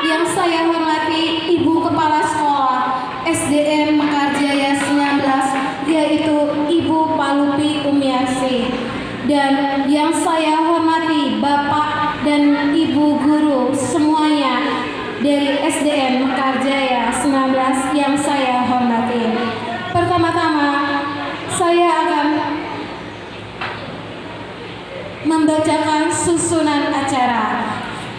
yang saya hormati Ibu Kepala Sekolah SDN Mekarjaya 19, yaitu Ibu Palupi Umiarsi. Dan yang saya hormati Bapak dan Ibu guru semuanya dari SDN Mekarjaya 19 yang saya hormati. Pertama-tama, saya akan membacakan susunan acara.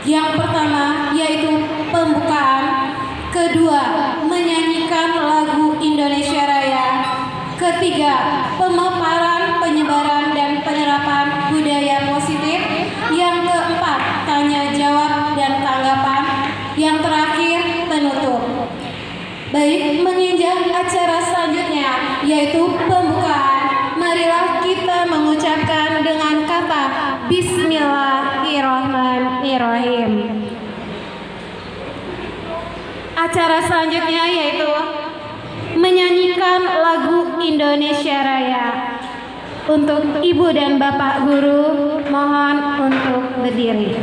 Yang pertama yaitu pembukaan, kedua menyanyikan lagu Indonesia Raya, ketiga pemaparan, penyebaran dan penerapan budaya positif, yang keempat tanya jawab dan tanggapan, yang terakhir penutup. Baik, menginjak acara selanjutnya yaitu pembukaan. Marilah kita mengucapkan dengan kata Bismillahirrahmanirrahim. Acara selanjutnya yaitu menyanyikan lagu Indonesia Raya. Untuk Ibu dan Bapak guru, mohon untuk berdiri.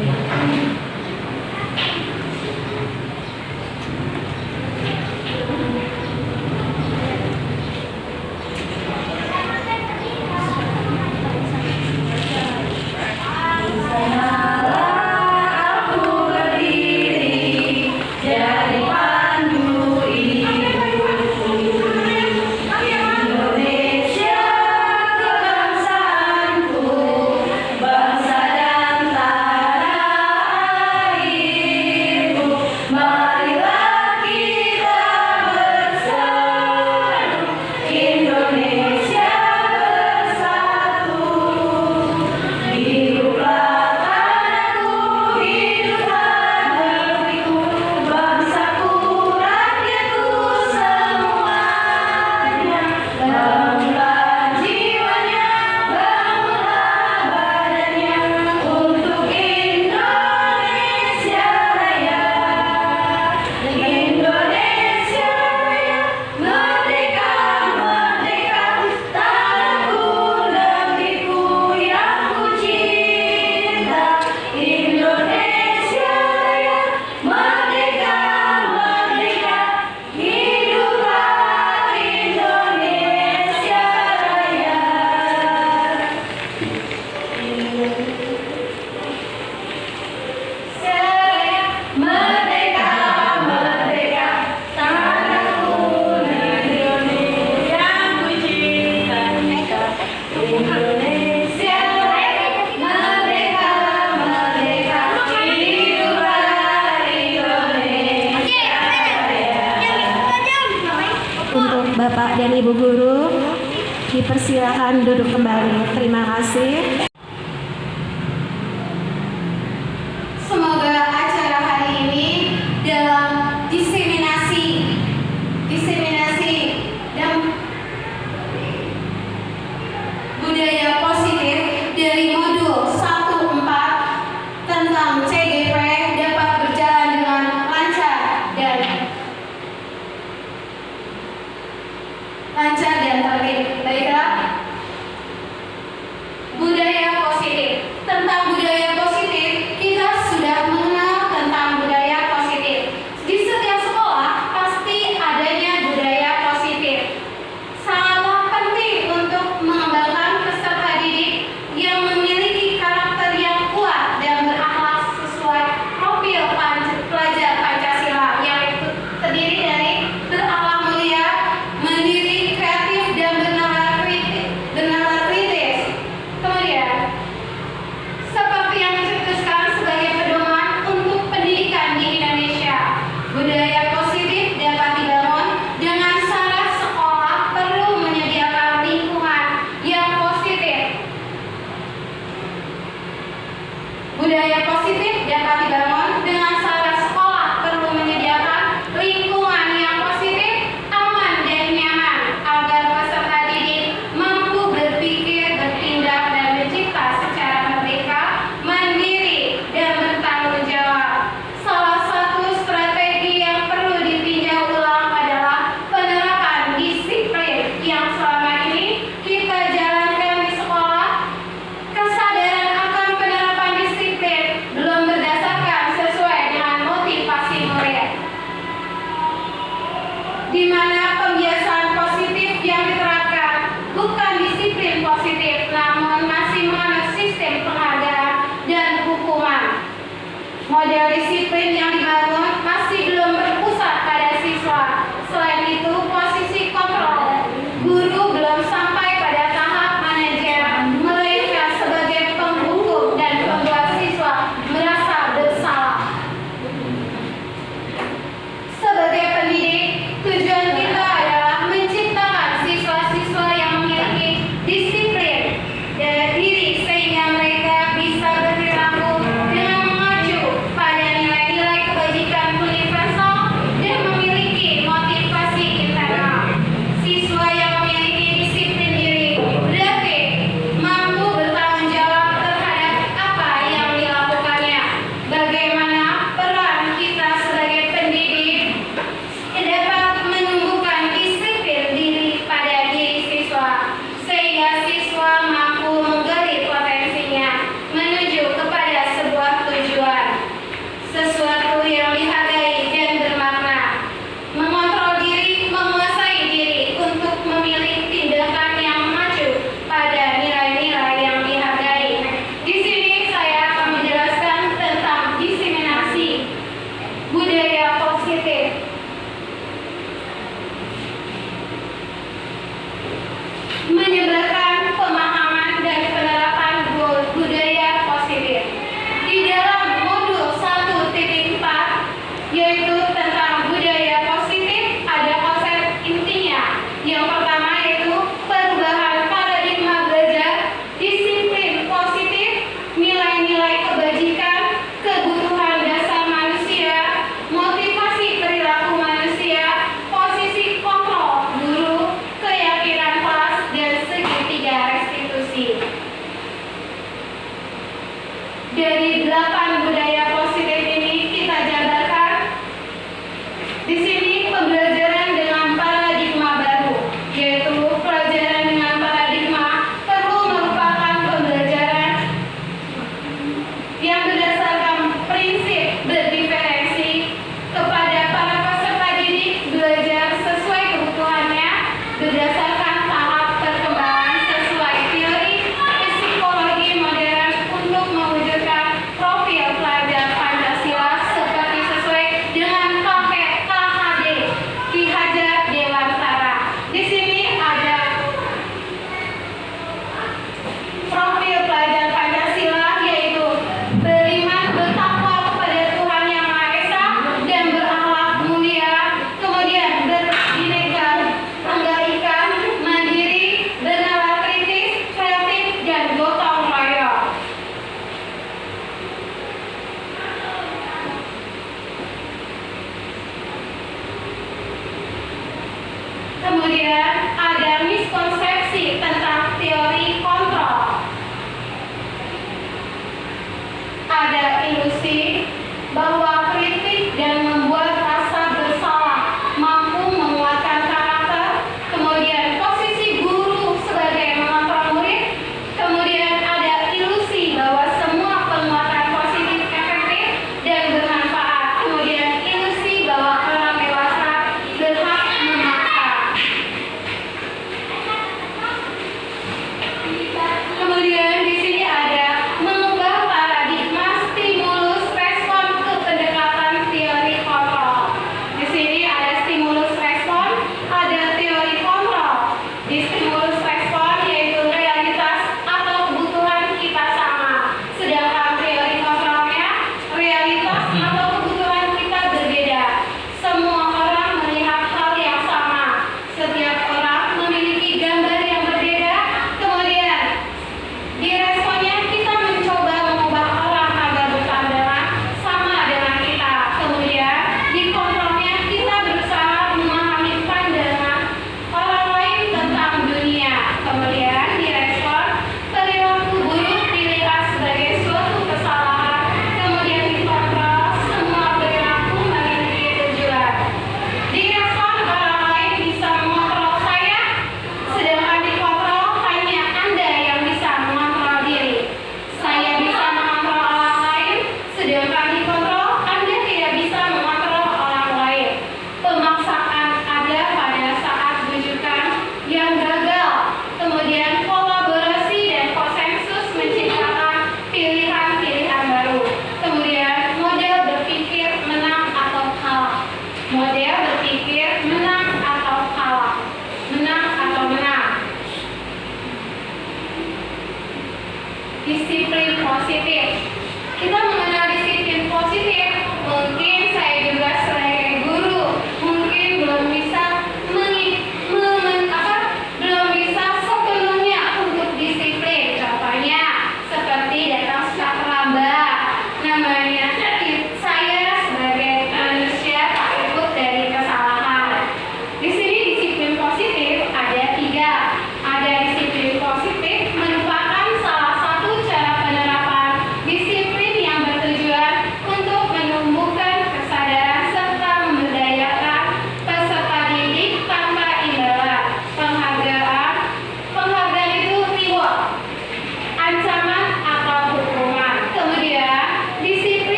Bapak dan Ibu guru, dipersilakan duduk kembali. Terima kasih. Semoga acara hari ini dalam diseminasi dan budaya positif dari modul 1-4 tentang CGP dapat berjalan dengan lancar dan tertib. Baiklah, budaya disiplin yang dibangun masih belum berpusat pada siswa. Selain itu, posisi kontrol guru belum sampai pada tahap manajer, melainkan sebagai penghukum dan membuat siswa merasa bersalah. Sebagai pendidik, tujuan kita adalah menciptakan siswa-siswa yang memiliki disiplin diri sehingga mereka bisa berperilaku dengan mengacu pada nilai-nilai kebajikan universal dan memiliki motivasi internal. Siswa yang memiliki disiplin diri berarti mampu bertanggung jawab terhadap apa yang dilakukannya. Bagaimana peran kita sebagai pendidik dapat menumbuhkan disiplin diri pada diri siswa, sehingga siswa mampu menggali potensinya menuju kepada sebuah tujuan, sesuatu yang dihargai dan bermakna. Mengontrol diri, menguasai diri untuk memilih tindakan yang mengacu pada nilai-nilai yang dihargai. Di sini saya akan menjelaskan tentang diseminasi budaya positif. Menyebarkan pemahaman dan penerapan budaya positif. Di dalam modul 1.4 yaitu tentang budaya positif, ada konsep intinya. Yang pertama yaitu perubahan paradigma belajar, disiplin positif, nilai-nilai kebajikan, kebutuhan dasar manusia, motivasi perilaku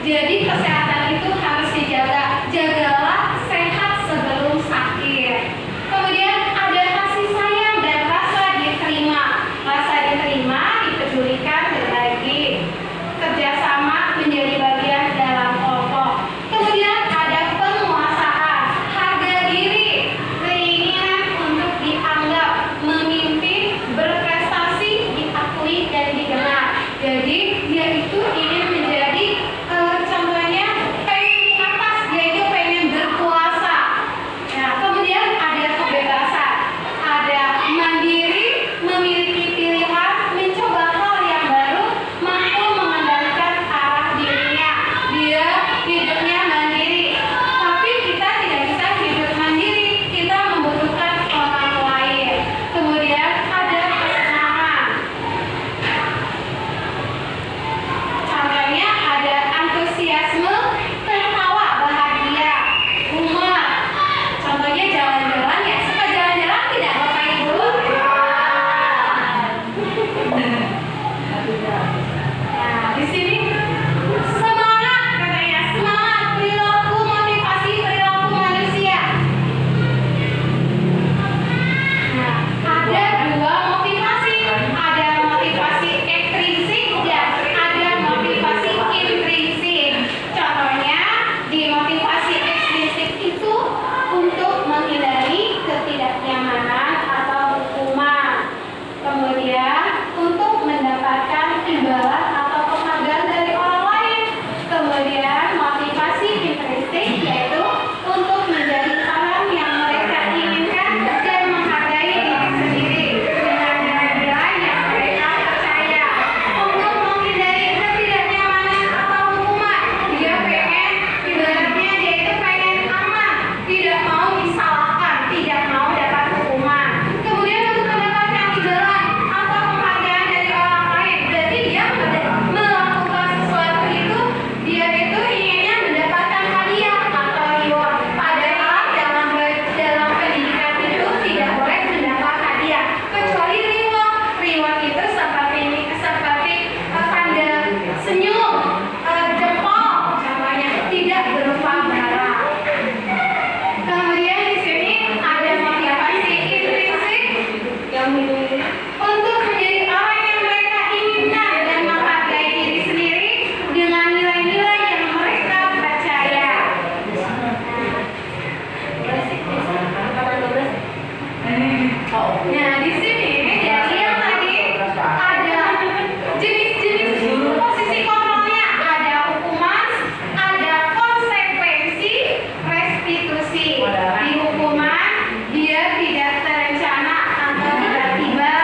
Jadi kesehatan itu harus dijaga. Jagalah sehat sebelum sakit. Kemudian ada kasih sayang dan rasa diterima. Rasa diterima, dipedulikan, berbagi. Kerjasama menjadi bagian dalam kelompok. Kemudian ada penguasaan, harga diri, keinginan untuk dianggap, memimpin, berprestasi, diakui dan dikenal. Jadi dia itu ingin menjadi contohnya pengen di atas, dia itu pengen berkuasa. Nah, kemudian ada kebebasan, ada mandiri, memiliki pilihan, mencoba hal yang baru, mampu mengendalikan arah dirinya. Dia hidupnya mandiri. Tapi kita tidak bisa hidup mandiri, kita membutuhkan orang lain. Kemudian ada kesenangan. Contohnya ada antusiasme, tertawa, bahagia, humor. Contohnya jalan-jalan, ya suka jalan-jalan tidak Bapak Ibu? Nah, di sini semangat katanya, semangat, perilaku, motivasi, perilaku manusia. Nah, ada dua motivasi, ada motivasi ekstrinsik dan ada motivasi intrinsik. Contohnya di motivasi ekstrinsik itu untuk menghindari ketidaknyamanan atau hukuman. Kemudian untuk mendapatkan imbalan atau penghargaan dari orang lain. Kemudian motivasi intrinsik yaitu untuk menjadi orang yang mereka inginkan dan menghargai diri sendiri dengan nilai-nilai yang mereka percaya. Untuk menghindari ketidaknyamanan atau hukuman, dia pengen, ibaratnya dia itu pengen aman, tidak mau disalahkan, tidak mau dapat hukuman. Kemudian untuk mendapatkan imbalan atau penghargaan dari orang lain, berarti dia melakukan sesuatu itu, dia itu inginnya mendapatkan hadiah atau reward. Padahal dalam pendidikan itu tidak boleh mendapat hadiah kecuali reward. Reward itu seperti tanda senyum, jempol, contohnya tidak berupa barang. Kemudian di sini ada motivasi intrinsik untuk menjadi orang yang mereka inginkan dan menghargai diri sendiri dengan nilai-nilai yang mereka percaya. Nah, di sini dari yang tadi ada jenis-jenis posisi kontrolnya, ada hukuman, ada konsekuensi, restitusi. Di hukuman dia tidak terencana atau tiba-tiba.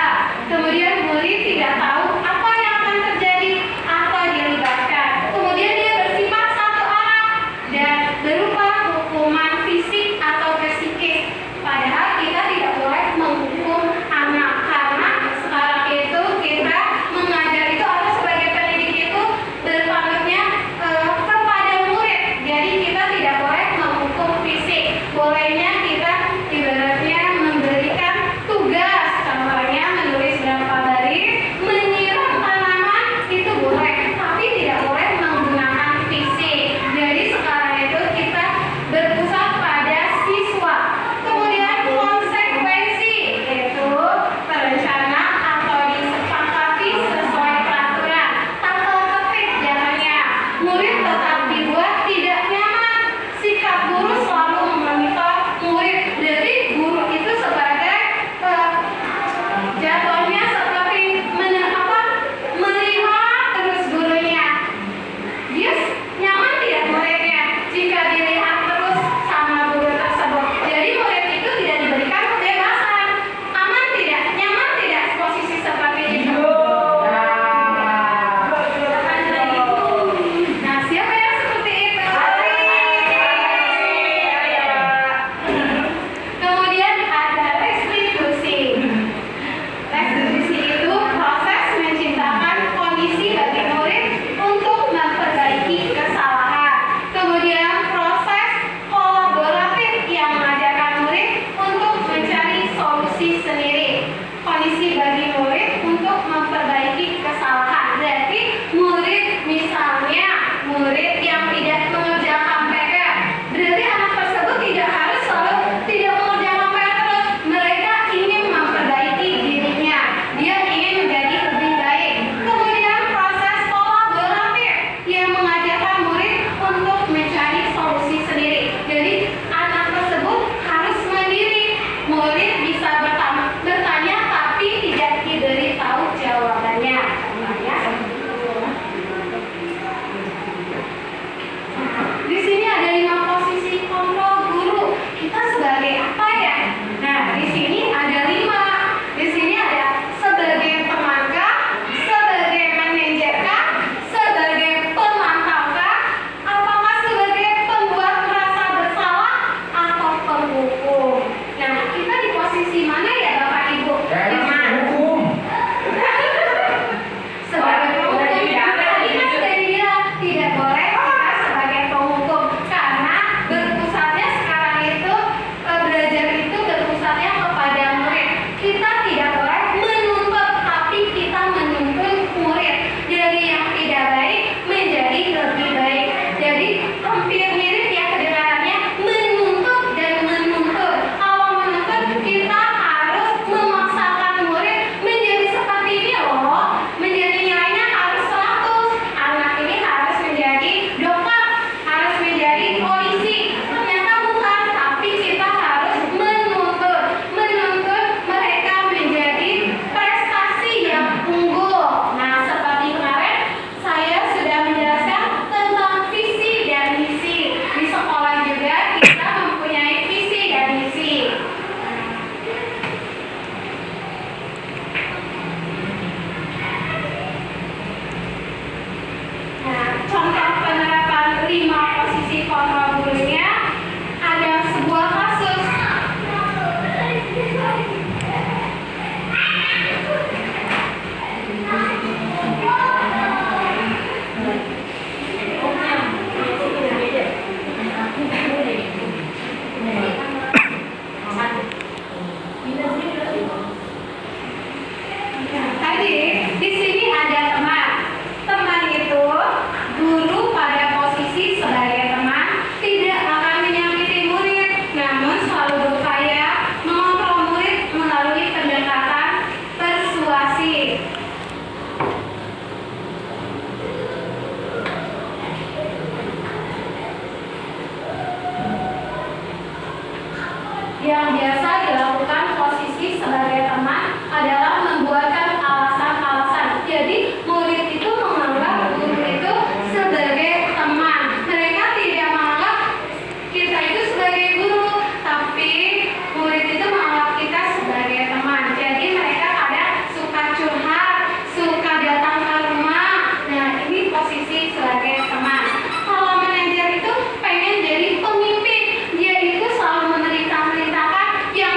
Kemudian murid tidak tahu apa yang akan terjadi atau dilibatkan. Kemudian dia bersifat satu arah dan berupa hukuman fisik atau psikis. Padahal kita tidak boleh menghukum anak karena sekarang itu kita mengajar itu atau sebagai pendidik itu berpanutnya kepada murid. Jadi kita tidak boleh menghukum fisik. Bolehnya kita ibaratnya memberikan tugas, contohnya menulis berapa baris, menyiram tanaman itu boleh, tapi tidak boleh menggunakan fisik. Jadi sekarang itu kita berpusat pada siswa. Kemudian konsekuensi yaitu terencana atau disepakati sesuai peraturan. Tata tertib jalannya. Murid tetap dibuat tidak nyaman. Sikap guru selalu memonitor murid. Jadi guru itu sebagai jatuhnya seperti melihat terus gurunya. Dia nyaman tidak muridnya jika dilihat terus sama guru tersebut. Jadi murid itu tidak diberikan kebebasan. Aman tidak? Nyaman tidak posisi seperti itu? Nah, siapa yang untuk mencari solusi sendiri. Jadi anak tersebut harus mandiri. Murid bisa bertanya tapi tidak diberitahu jawabannya. Di sini ada 5 posisi kontrol guru. Kita sebagai apa ya? Nah, di sini ada 5. Di sini ada sebagai pemakai, sebagai manajer kah, sebagai pemantau kah, apakah sebagai pembuat merasa bersalah atau penghukum. Nah, kita di posisi mana ya Bapak Ibu? Hukum. Sebagai penghukum. Tadi kan sudah dibilang tidak boleh kita sebagai penghukum karena berpusatnya sekarang itu belajar itu berpusatnya kepada murid. Kita tidak boleh menuntut tapi kita menuntun murid dari yang tidak baik menjadi lebih baik. Jadi hampir mirip ya kedengarannya menuntut dan menuntut. Kalau menuntut kita harus memaksakan murid menjadi seperti ini loh, menjadi nilainya harus 100. Anak ini harus menjadi dokter, harus menjadi polisi. Ternyata bukan, tapi kita harus menuntut mereka menjadi prestasi yang unggul. Nah, seperti kemarin saya sudah menjelaskan tentang visi dan misi. Di sekolah juga kita mempunyai visi dan misi. Nah, contoh penerapan 5 posisi kontrol gurunya ada sebuah kasus. Tadi di sini ada teman. Teman itu guru pada posisi sebagai teman tidak akan menyakiti murid, namun selalu berupaya mengontrol murid melalui pendekatan persuasi. Yang biasa dilakukan posisi sebagai teman adalah membuatkan alasan-alasan. Jadi murid itu menganggap guru itu sebagai teman. Mereka tidak menganggap kita itu sebagai guru, tapi murid itu menganggap kita sebagai teman. Jadi mereka kadang suka curhat, suka datang ke rumah. Nah, ini posisi sebagai teman. Kalau manajer itu pengen jadi pemimpin, dia itu selalu memerintahkan, ya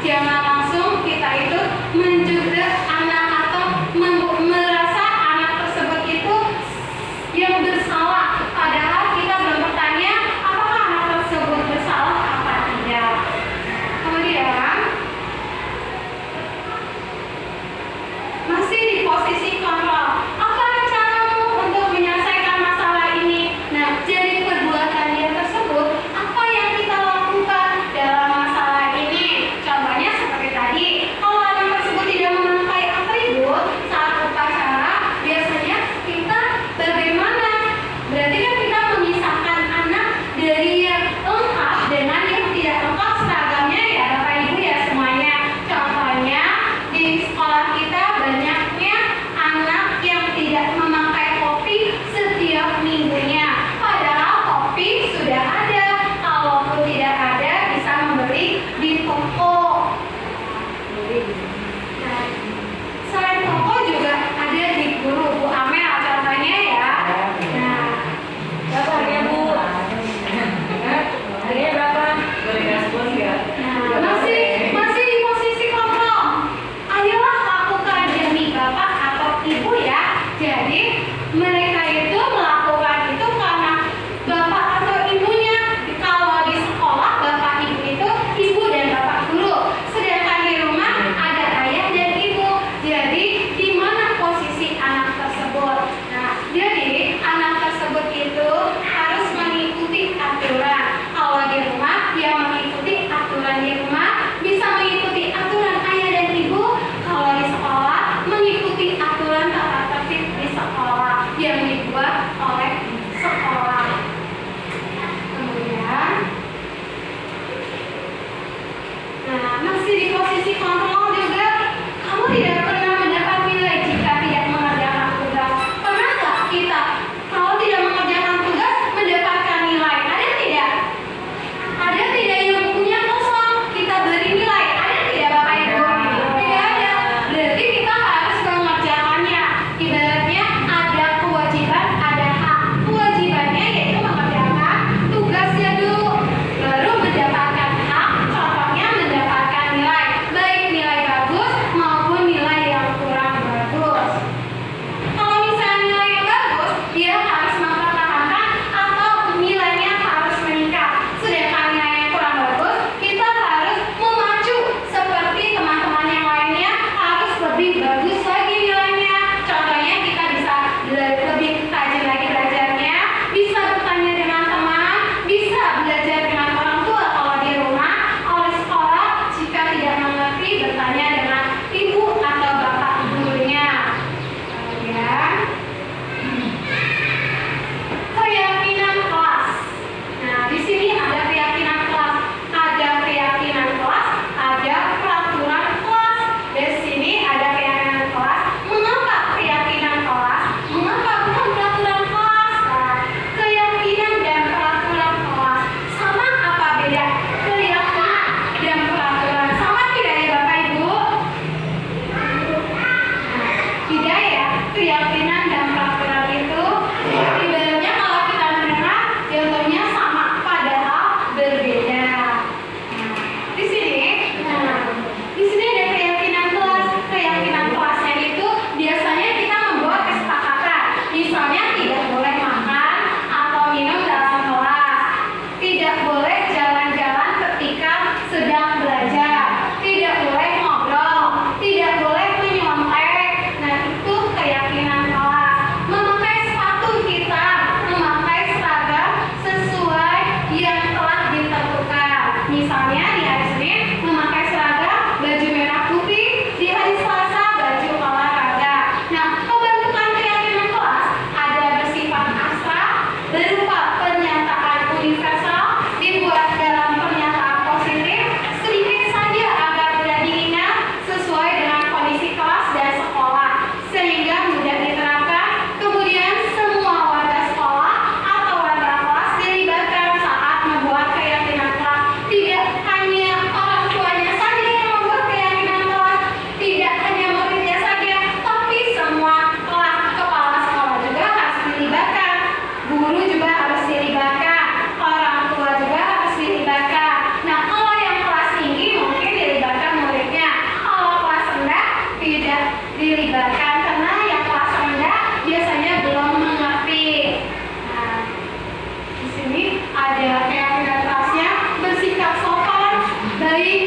jangan langsung kita itu menjudge anak atau merasa anak tersebut itu yang bersalah, padahal kita belum bertanya apakah anak tersebut bersalah apa tidak. Kemudian masih di posisi kontrol. Apa caramu untuk menyelesaikan masalah ini? Nah, jadi perbuatan dia tersebut, apa yang kita lakukan dalam masalah ini? Contohnya seperti tadi, kalau anak tersebut tidak memakai atribut saat upacara, biasanya kita bagaimana? Berarti kan kita memisahkan anak dari yang lengkap dengan yang tidak lengkap seragamnya ya Bapak Ibu ya semuanya. Contohnya di sekolah kita banyaknya anak yang tidak memakai topi setiap minggunya. Padahal topi sudah ada. Kalaupun tidak ada bisa membeli di toko. Nah, selain toko juga ada di guru Bu Amel contohnya ya. Nah, Harganya Bu? Harganya berapa? Boleh respon ya? nah, masih di posisi kontrol. Ayolah lakukan demi bapak atau ibu ya. Jadi mereka itu melakukan itu karena bapak atau ibunya. Kalau di sekolah bapak ibu itu ibu dan bapak guru. Sedangkan di rumah ada ayah dan ibu. Jadi di mana posisi anak tersebut? Nah, jadi anak tersebut itu harus mengikuti aturan. Kalau di rumah dia mengikuti aturan di rumah, bisa mengikuti aturan ayah dan ibu. Kalau di sekolah mengikuti aturan tata tertib di sekolah yang dibuat oleh sekolah. Kemudian, nah masih di posisi kontrol juga, kamu tidak pernah mendapat nilai jika tidak mengerjakan tugas. Pernah nggak kita kalau tidak mengerjakan tugas mendapatkan nilai? Ada tidak? Ada tidak yang bukunya kosong kita beri nilai? Ada tidak Bapak Ibu? Tidak ada. Berarti kita harus mengerjakannya. Ibaratnya ada kewajiban, ada hak. Kewajibannya yaitu mengerjakan tugasnya dulu, baru mendapatkan hak. Contohnya mendapatkan nilai, baik nilai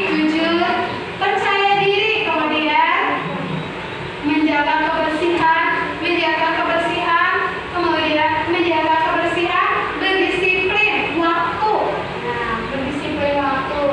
jujur, percaya diri, kemudian menjaga kebersihan, kemudian menjaga kebersihan, berdisiplin waktu. Nah, berdisiplin waktu.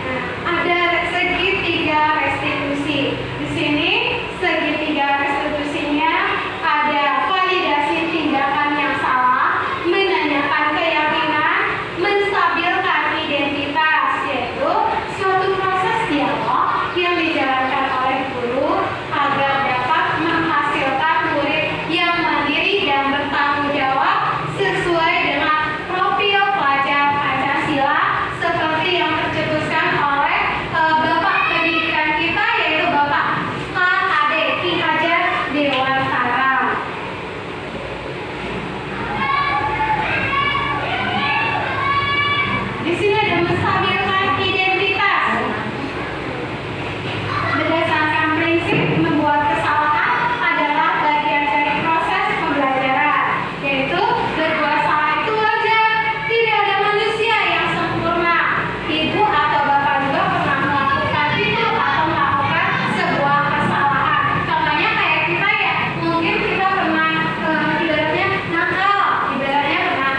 Nah, ada segitiga restitusi. Di sini segitiga restitusinya ada validasi tindakan yang salah, menanyakan keyakinan, menstabilkan identitas, yaitu suatu proses dialog yang dijalankan oleh guru agar dapat menghasilkan murid yang mandiri dan bertanggung jawab sesuai dengan profil pelajar Pancasila seperti yang tercetuskan oleh Bapak Pendidikan kita, yaitu Bapak KHD Ki Hajar Dewantara. Di sini ada menstabilkan identitas. Berdasarkan prinsip membuat kesalahan adalah bagian dari proses pembelajaran, yaitu berbuat salah itu wajar. Tidak ada manusia yang sempurna. Ibu atau bapak juga pernah melakukan itu atau melakukan sebuah kesalahan. Contohnya kayak kita ya, mungkin kita pernah ibaratnya nakal, ibaratnya pernah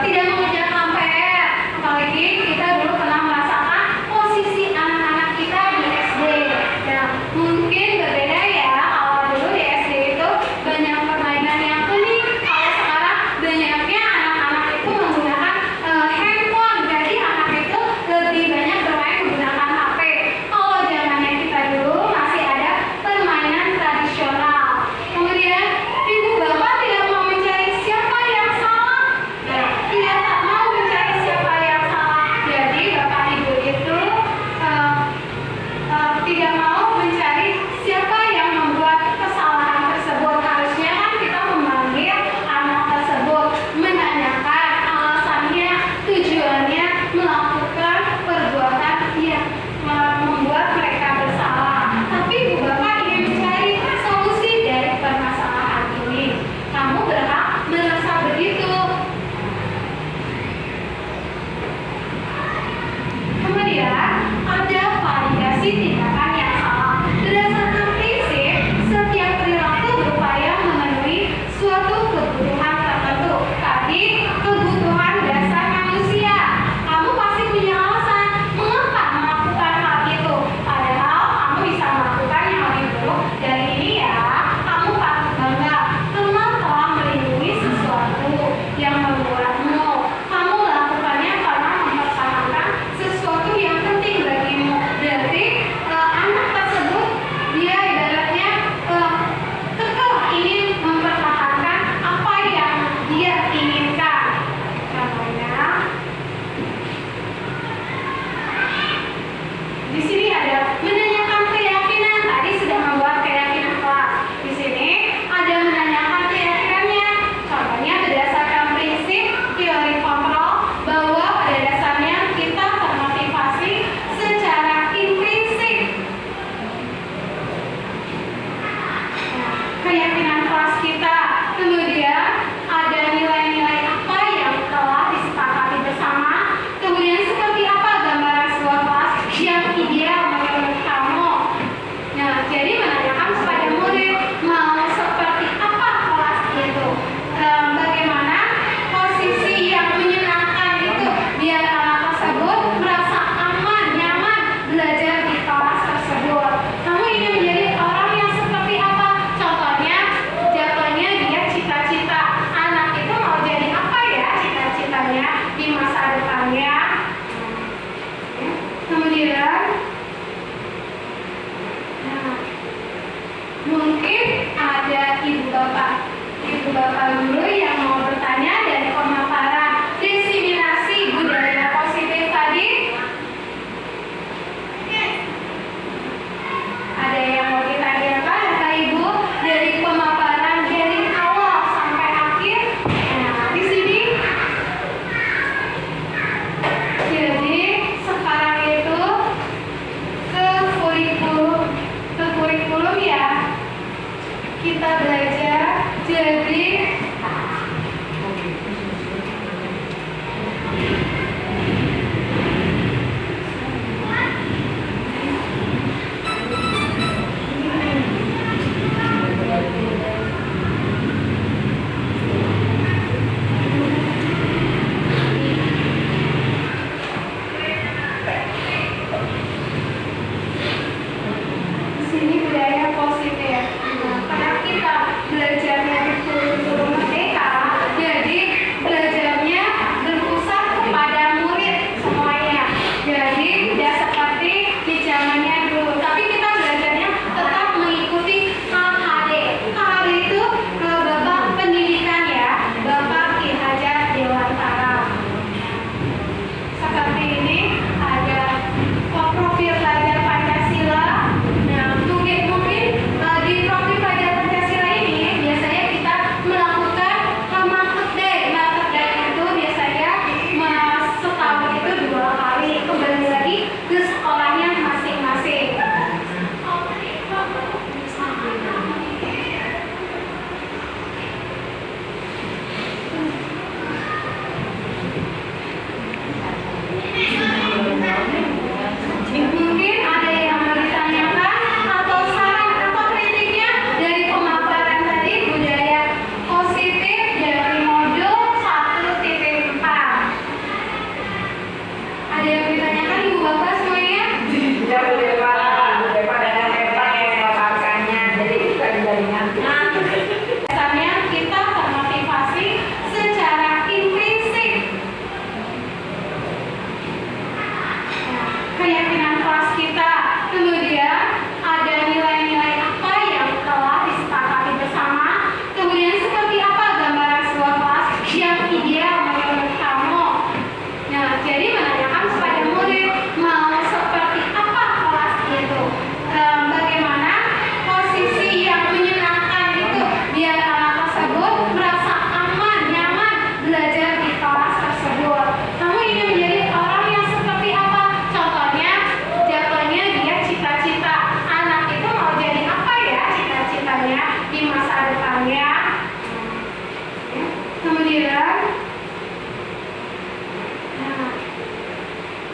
tidak mengerjakan PR. Apalagi kita dulu pernah merasakan posisi anak-anak kita di SD. Nah, mungkin berbeda ya. Kalau dulu di SD itu banyak permainan yang unik. Kalau sekarang banyaknya anak-anak itu menggunakan handphone. Jadi anak itu lebih banyak bermain menggunakan HP. Kalau zamannya kita dulu masih ada permainan tradisional. Kemudian ibu bapak tidak mau mencari siapa yang salah. Nah, tidak mau mencari siapa yang salah. Jadi bapak ibu itu tidak mau mencari siapa yang membuat kesalahan tersebut. Harusnya kan kita memanggil anak tersebut, menanyakan alasannya, tujuannya melakukan perbuatan yang membuat mereka bersalah. Tapi ibu bapak ingin mencari solusi dari permasalahan ini. Kamu berhak merasa begitu. Kemudian ada validasi tindakan yang salah. Berdasarkan prinsip, setiap perilaku berupaya memenuhi suatu kebutuhan tertentu. Tadi kebutuhan dasar manusia. Kamu pasti punya alasan mengapa melakukan hal itu. Padahal kamu bisa melakukan yang lebih buruk dari ini ya. Kamu patut bangga karena telah melindungi sesuatu yang membuatmu. Kamu melakukannya karena mempertahankan sesuatu yang penting bagimu. Berarti anak tersebut dia ibaratnya kekeh ingin mempertahankan apa yang dia inginkan. Contohnya di sini ada menanyakan keyakinan. Tadi sudah membuat keyakinan kelas. Di sini ada menanyakan keyakinannya. Contohnya berdasarkan prinsip teori kontrol bahwa pada dasarnya kita termotivasi secara intrinsik. Keyakinan kelas kita. Kemudian ada nilai-nilai apa yang telah disepakati bersama. Kemudian seperti apa gambaran sebuah kelas yang ideal menurut kamu. Nah, jadi menanyakan kepada murid mau seperti apa kelas itu. Bagaimana posisi yang menyenangkan itu biar anak tersebut merasa aman, nyaman belajar di kelas tersebut. Kamu ingin menjadi orang yang seperti apa? Contohnya, jatuhnya dia cita-cita. Anak itu mau jadi apa ya cita-citanya di masa depannya? Kemudian, nah, mungkin ada ibu bapak dulu yang mau bertanya dari pemaparan diseminasi budaya positif tadi. Ada yang mau ditanyakan Bapak Ibu dari pemaparan dari awal sampai akhir. Nah, di sini jadi sekarang itu ke kurikulum ya. Kita belajar jadi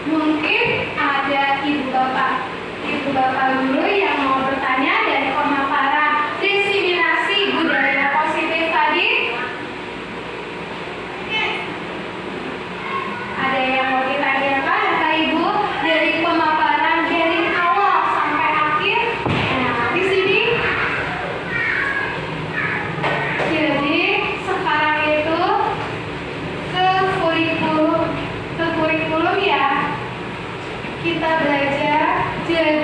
Mungkin ada ibu bapak guru yang mau bertanya dari pemaparan diseminasi budaya positif tadi. Ada yang mau ditanyakan, Bapak Ibu, dari pemaparan dari awal sampai akhir? Nah, di sini. Jadi sekarang itu ke kurikulum ya. Kita belajar jadi